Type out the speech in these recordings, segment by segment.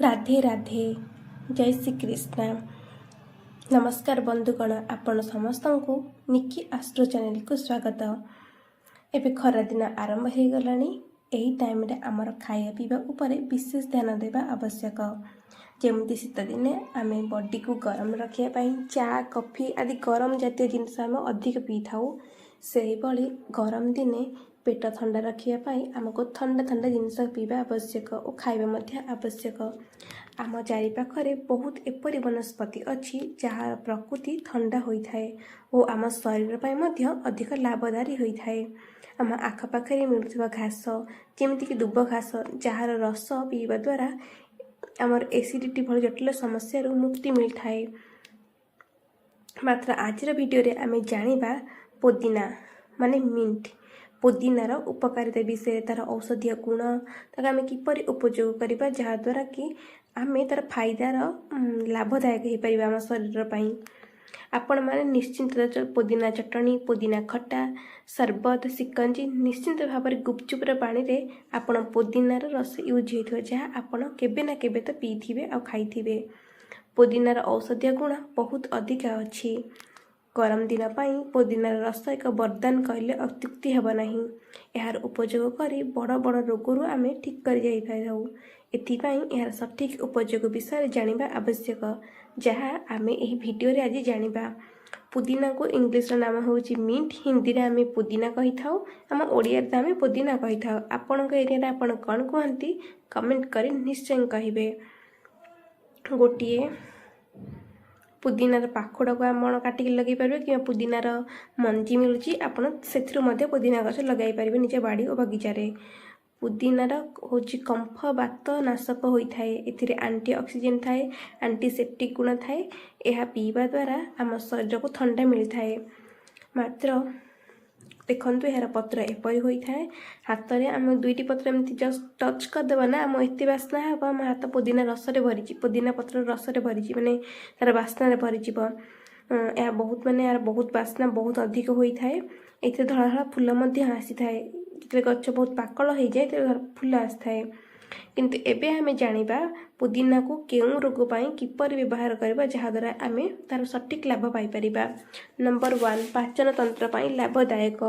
राधे राधे जय श्री कृष्ण। नमस्कार बंधुगण, आपण समस्त को निकी आस्ट्रो चैनल को स्वागत। एबे खरा दिन आरंभ हो गलानी। यही टाइम रे आमर खाया पीवा ऊपर विशेष ध्यान देवा आवश्यक। जमती शीत दिने आम बॉडी को गरम रखापी चा कॉफी आदि गरम जातीय जिनस आम अधिक पी था। से भली गरम दिने पेट थंडा रखापी आमको ठंडा ठंडा जिनस पीवा आवश्यक और खाଇବା आवश्यक। आम चारिपाखे बहुत एपरी वनस्पति अच्छी जार प्रकृति ठंडा होता है और आम शरीर पर अधिक लाभदायी होता है। आम आखपाखे मिलुवा घास जमीक दुब घास जार रस पीवा द्वारा आमर एसिडिटी भली जटिल समस्या मुक्ति मिलता है। मात्र आज वीडियो रे आम जानिबा पुदीना माने मिंट पुदीनार उपकारिता विषय तार औषधीय गुण ताक आम किपरि उपयोग करबा जहाद्वारा कि आम तार फायदार लाभदायक हो पार आम शरीर पर। आपण मैंने निश्चिंत पुदीना चटनी पुदीना खट्टा सरबत सिकंजी निश्चिंत भाव में गुपचुपर पानी रे आपण पुदीनार रस यूज हो जहाँ आपण केबे ना केबे तो पीथिबे और खाइथिबे। पुदीनार औषधीय गुण बहुत अधिक अच्छी। गरम दिन पाई पुदीनार रस एक वरदान कहले अत्युक्ति हेब नहीं। यार उपयोग करी बड़ बड़ रोगरू आम ठीक कर यार सठिक उपयोग विषय जानिबा आवश्यक, जहाँ आम यही वीडियो रे आज जानिबा। पुदीना को इंग्लिश नाम होची मिंट, हिंदी रे आम पुदीना कही थाउ, आम ओडिया रे आम पुदीना कही थाउ। आपणक एरिया आपण कौन कहती कमेंट करी निश्चय कहिबे। गोटिए पुदीनार पाखुड़ा को आप काटिक लगे पारे कि पुदीनार मंजी मिलूँ आपड़ से पुदीना गछ लगे पारे निज बाड़ी और बगीचारे। पुदीनार हूँ कंफ बात नाशक होता है। एथिरे एंटी ऑक्सीडेंट थाए एंटीसेप्टिक गुण थाए। यह पीवा द्वारा आम शरीर को ठंडा मिलता है। मात्र देखु यार पत्र एपरी होता है। हाथ में आम दुईटी पत्र एमती जस्ट टच करदेवा ना आम एत बास्ना हम आम हाथ पुदीना रस भरी पुदीना पत्र रस भरी माने तार बास्ना भरी यह बहुत माने यार बहुत बास्ना बहुत अधिक होता है। ये धला धला फूल आसी थाए जो गच बहुत पाकल हो जाए फूल आसी थाए। किंतु एबे हमें जानिबा पुदीना को केउं रोग पाई किपर व्यवहार करबा जहाद्वारा आम तार सठिक लाभ पाई परिबा। नंबर 1 पाचन तंत्र पाई लाभदायक।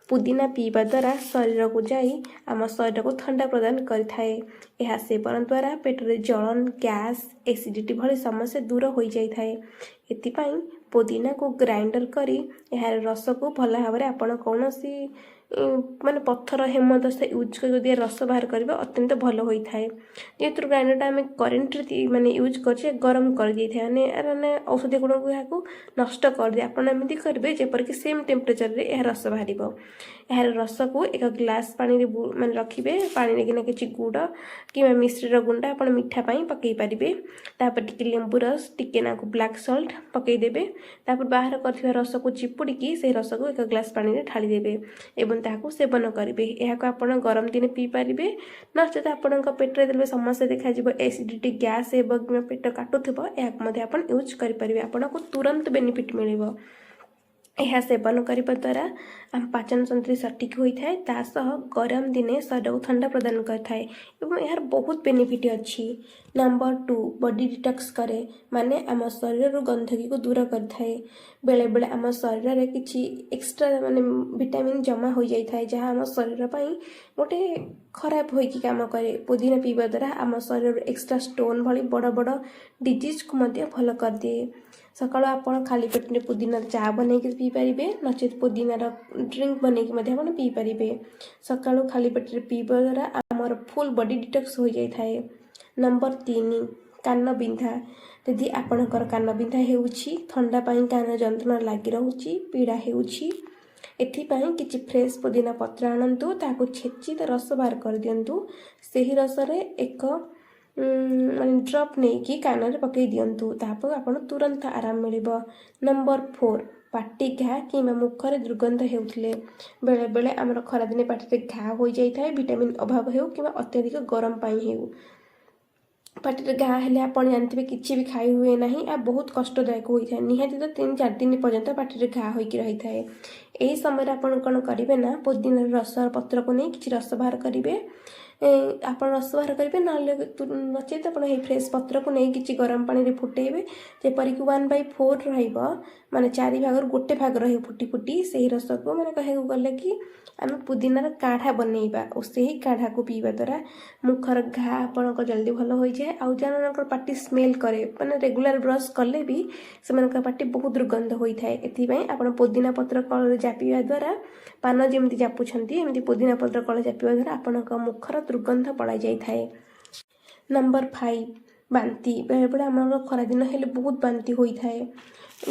पुदीना पीवा द्वारा शरीर को जाई आम शरीर को ठंडा प्रदान करिथाए। यह सेवन द्वारा पेटरे जलन गैस एसिडिटी भली समस्या दूर हो जाए। एथिपाई पुदीना को ग्राइंडर करी यार रस को भल भाव में आपण कौन सी माने पत्थर हेमदस्ता यूज कर रस बाहर करबा अत्यंत भल होता है। जेहेतु ग्राइंडरटा आम करेन्ट माने यूज कर गरम कर दे माने औषधीय गुण को यहाँ नष्ट कर दे। आपड़ एमती करेंगे जेपरिक सेम टेम्परेचर रे यह रस बाहर। यार रस को एक ग्लास पानी माने रखिए पानी कि किसी गुड़ कि मिश्रीर गुंडा आप मीठा पकई पारे। तापर टिके लेंबू रस टिके ना ब्लैक सल्ट पकईदेवे। तापर बाहर कर रस को चिपुड़ी से रस को एक ग्लास पानी में ढाली देवे एवं ताकू सेवन करेंगे। यह आपण गरम दिन पी पारे नचेत आपण पेट्रे देवे समस्या देखा एसिडिटी गैस एवं पेट काटुव यह यूज करेंगे। आपन को तुरंत बेनिफिट मिल। यह सेवन करने द्वारा आम पाचन तंत्र सठिक होता है। तासह गरम दिने शरीर को ठंडा प्रदान करता है और यार बहुत बेनिफिट अच्छी। नंबर 2 बॉडी डिटॉक्स करे माने आम शरीर गंधकी को दूर करता है। बेले बेले आम शरीर में किसी एक्स्ट्रा माने विटामिन जमा हो जाता है जहाँ आम शरीर पर गोटे खराब होइकी काम करे। पुदीना पीवा द्वारा आम शरीर एक्स्ट्रा स्टोन भली बड़ बड़ डिजीज को भल कर दिए। सकाळ आपण खाली पेट में पुदीना चा बन पी पारे नचेत पुदीनार ड्रिंक बन पी पारे। सकाळ खाली पेट में पीवा द्वारा आमर फुल बॉडी डिटॉक्स हो जाता है। नंबर 3 कान बिंधा। यदि आपणकर कान बिंधा होउछि ठंडा पाई कान जंत्रणा लगी रहुछि पीड़ा होउछि एथिपाई किछि फ्रेश पुदीना पत्र आनंतु ताको छेची रस बाहर कर दियंतु। सेही रस रे एक माने ड्रप नहीं कि कान में पकई दिंतु तापर आप तुरंत आराम मिल। नंबर 4 पाटी घा कि मुखर दुर्गंध होते बेले बेले आमर खरा दिने पाटी घा हो जाए विटामिन अभाव हो कि अत्यधिक गरम पाई हो। पाटी घा हेले आप जानते किसी भी खाई हुए ना आ बहुत कष्टदायक होता है। निहाती तो 3-4 दिन पर्यंत पाटी घा होकी रही है। यही समय आप कौन करेंगे ना पुदीना रस पत्र को नहीं कि रस बाहर करेंगे ଆପଣ ରସ ବାହାର କରିବେ, ନହେଲେ ନଚେତ ଆପଣ ଏହି ଫ୍ରେଶ୍ ପତ୍ରକୁ ନେଇ କିଛି ଗରମ ପାଣିରେ ଫୁଟେଇବେ, ଯେପରିକି 1/4 ରହିବ, ମାନେ 4 ଭାଗରୁ 1 ଭାଗ ରହିବ ଫୁଟି ଫୁଟି। ସେହି ରସକୁ ମାନେ କହିବାକୁ ଗଲେ କି ଆମେ ପୁଦିନାର କାଢ଼ା ବନେଇବା ଓ ସେହି କାଢ଼ାକୁ ପିଇବା ଦ୍ୱାରା ମୁଖର ଘା ଆପଣଙ୍କ ଜଲ୍ଦି ଭଲ ହୋଇଯାଏ। ଆଉ ଯେଉଁମାନଙ୍କର ପାଟି ସ୍ମେଲ୍ କରେ, ମାନେ ରେଗୁଲାର ବ୍ରସ୍ କଲେ ବି ସେମାନଙ୍କର ପାଟି ବହୁତ ଦୁର୍ଗନ୍ଧ ହୋଇଥାଏ। ଏଥିପାଇଁ ଆପଣ ପୋଦିନା ପତ୍ର କଳରେ ଜାପିବା ଦ୍ୱାରା, ପାନ ଯେମିତି ଜାପୁଛନ୍ତି ଏମିତି ପୋଦିନା ପତ୍ର କଳ ଜାପିବା ଦ୍ୱାରା ଆପଣଙ୍କ ମୁଖର ଦୁର୍ଗନ୍ଧ ପଳାଇ ଯାଇଥାଏ। ନମ୍ବର 5, ବାନ୍ତି। ବେଳେବେଳେ ଆମର ଖରାଦିନ ହେଲେ ବହୁତ ବାନ୍ତି ହୋଇଥାଏ,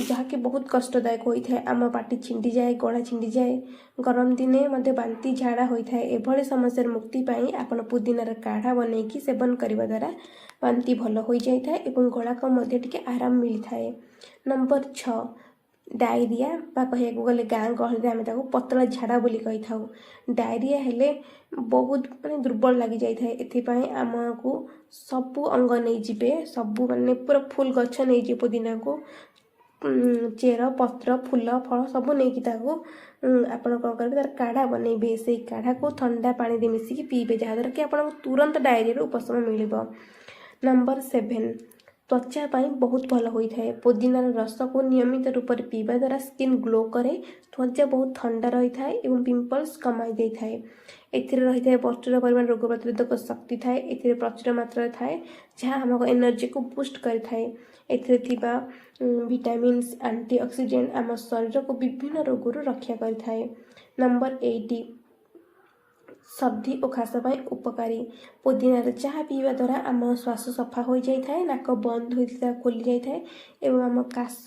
ଯାହାକି ବହୁତ କଷ୍ଟଦାୟକ ହୋଇଥାଏ। ଆମ ପାଟି ଛିଣ୍ଡିଯାଏ, ଗଳା ଛିଣ୍ଡିଯାଏ। ଗରମ ଦିନେ ମଧ୍ୟ ବାନ୍ତି ଝାଡ଼ା ହୋଇଥାଏ। ଏଭଳି ସମସ୍ୟାର ମୁକ୍ତି ପାଇଁ ଆପଣ ପୁଦିନାର କାଢ଼ା ବନେଇକି ସେବନ କରିବା ଦ୍ୱାରା ବାନ୍ତି ଭଲ ହୋଇଯାଇଥାଏ ଏବଂ ଗଳାକୁ ମଧ୍ୟ ଟିକେ ଆରାମ ମିଳିଥାଏ। ନମ୍ବର 6, ଡାଇରିଆ, ବା କହିବାକୁ ଗଲେ ଗାଁ ଗହଳିରେ ଆମେ ତାକୁ ପତଳା ଝାଡ଼ା ବୋଲି କହିଥାଉ। ଡାଇରିଆ ହେଲେ ବହୁତ ମାନେ ଦୁର୍ବଳ ଲାଗିଯାଇଥାଏ। ଏଥିପାଇଁ ଆମକୁ ସବୁ ଅଙ୍ଗ ନେଇଯିବେ, ସବୁ ମାନେ ପୁରା ଫୁଲ୍ ଗଛ ନେଇଯିବେ ପୁଦିନାକୁ, ଚେର, ପତ୍ର, ଫୁଲ, ଫଳ ସବୁ ନେଇକି ତାକୁ ଆପଣ କ'ଣ କରିବେ, ତାର କାଢ଼ା ବନେଇବେ। ସେଇ କାଢ଼ାକୁ ଥଣ୍ଡା ପାଣିରେ ମିଶିକି ପିଇବେ, ଯାହାଦ୍ୱାରା କି ଆପଣଙ୍କୁ ତୁରନ୍ତ ଡାଇରିଆରୁ ଉପଶମ ମିଳିବ। ନମ୍ବର 7, ତ୍ୱଚା ପାଇଁ ବହୁତ ଭଲ ହୋଇଥାଏ। ପୋଦିନାର ରସକୁ ନିୟମିତ ରୂପରେ ପିଇବା ଦ୍ୱାରା ସ୍କିନ୍ ଗ୍ଲୋ କରେ, ତ୍ୱଚା ବହୁତ ଥଣ୍ଡା ରହିଥାଏ ଏବଂ ପିମ୍ପଲ୍ସ କମାଇ ଦେଇଥାଏ। ଏଥିରେ ରହିଥାଏ ପ୍ରଚୁର ପରିମାଣ ରୋଗ ପ୍ରତିରୋଧକ ଶକ୍ତି ଥାଏ। ଏଥିରେ ପ୍ରଚୁର ମାତ୍ରାରେ ଥାଏ, ଯାହା ଆମକୁ ଏନର୍ଜିକୁ ବୁଷ୍ଟ କରିଥାଏ। ଏଥିରେ ଥିବା ଭିଟାମିନ୍ସ, ଆଣ୍ଟି ଅକ୍ସିଡେଣ୍ଟ ଆମ ଶରୀରକୁ ବିଭିନ୍ନ ରୋଗରୁ ରକ୍ଷା କରିଥାଏ। ନମ୍ବର 8, ସର୍ଦ୍ଦି ଓ ଖାସ ପାଇଁ ଉପକାରୀ। ପୋଦିନାର ଚାହା ପିଇବା ଦ୍ୱାରା ଆମ ଶ୍ୱାସ ସଫା ହୋଇଯାଇଥାଏ, ନାକ ବନ୍ଦ ହୋଇଥିବା ଖୋଲି ଯାଇଥାଏ ଏବଂ ଆମ କାଶ,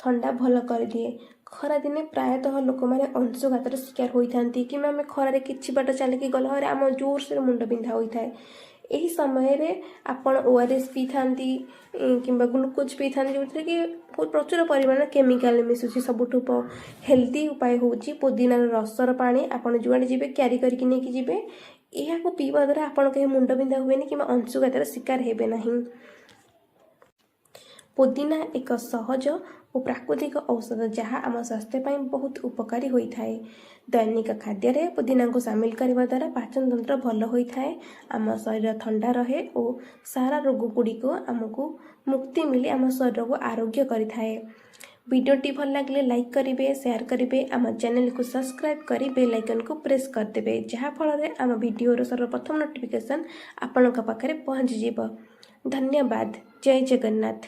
ଥଣ୍ଡା ଭଲ କରିଦିଏ। ଖରାଦିନେ ପ୍ରାୟତଃ ଲୋକମାନେ ଅଂଶୁଘାତର ଶିକାର ହୋଇଥାନ୍ତି, କିମ୍ବା ଆମେ ଖରାରେ କିଛି ବାଟ ଚାଲିକି ଗଲା ପରେ ଆମ ଜୋରସରେ ମୁଣ୍ଡ ବିନ୍ଧା ହୋଇଥାଏ। ଏହି ସମୟରେ ଆପଣ ORS ପିଇଥାନ୍ତି କିମ୍ବା ଗ୍ଲୁକୋଜ୍ ପିଇଥାନ୍ତି, ଯେଉଁଥିରେ କି ବହୁତ ପ୍ରଚୁର ପରିମାଣରେ କେମିକାଲ ମିଶୁଛି। ସବୁଠୁ ହେଲ୍ଦି ଉପାୟ ହେଉଛି ପୋଦିନାର ରସର ପାଣି ଆପଣ ଯୁଆଡ଼େ ଯିବେ କ୍ୟାରି କରିକି ନେଇକି ଯିବେ। ଏହାକୁ ପିଇବା ଦ୍ୱାରା ଆପଣ କେହି ମୁଣ୍ଡ ବିନ୍ଧା ହୁଏନି କିମ୍ବା ଅଂଶୁଘାତର ଶିକାର ହେବେ ନାହିଁ। ପୋଦିନା ଏକ ସହଜ ଓ ପ୍ରାକୃତିକ ଔଷଧ, ଯାହା ଆମ ସ୍ୱାସ୍ଥ୍ୟ ପାଇଁ ବହୁତ ଉପକାରୀ ହୋଇଥାଏ। ଦୈନିକ ଖାଦ୍ୟରେ ପୋଦିନାକୁ ସାମିଲ କରିବା ଦ୍ୱାରା ପାଚନ ତନ୍ତ୍ର ଭଲ ହୋଇଥାଏ, ଆମ ଶରୀର ଥଣ୍ଡା ରହେ ଓ ସାରା ରୋଗଗୁଡ଼ିକୁ ଆମକୁ ମୁକ୍ତି ମିଳି ଆମ ଶରୀରକୁ ଆରୋଗ୍ୟ କରିଥାଏ। ଭିଡ଼ିଓଟି ଭଲ ଲାଗିଲେ ଲାଇକ୍ କରିବେ, ସେୟାର କରିବେ, ଆମ ଚ୍ୟାନେଲକୁ ସବସ୍କ୍ରାଇବ୍ କରି ବେଲ୍ ଆଇକନ୍କୁ ପ୍ରେସ୍ କରିଦେବେ, ଯାହାଫଳରେ ଆମ ଭିଡ଼ିଓର ସର୍ବପ୍ରଥମ ନୋଟିଫିକେସନ୍ ଆପଣଙ୍କ ପାଖରେ ପହଞ୍ଚିଯିବ। ଧନ୍ୟବାଦ। ଜୟ ଜଗନ୍ନାଥ।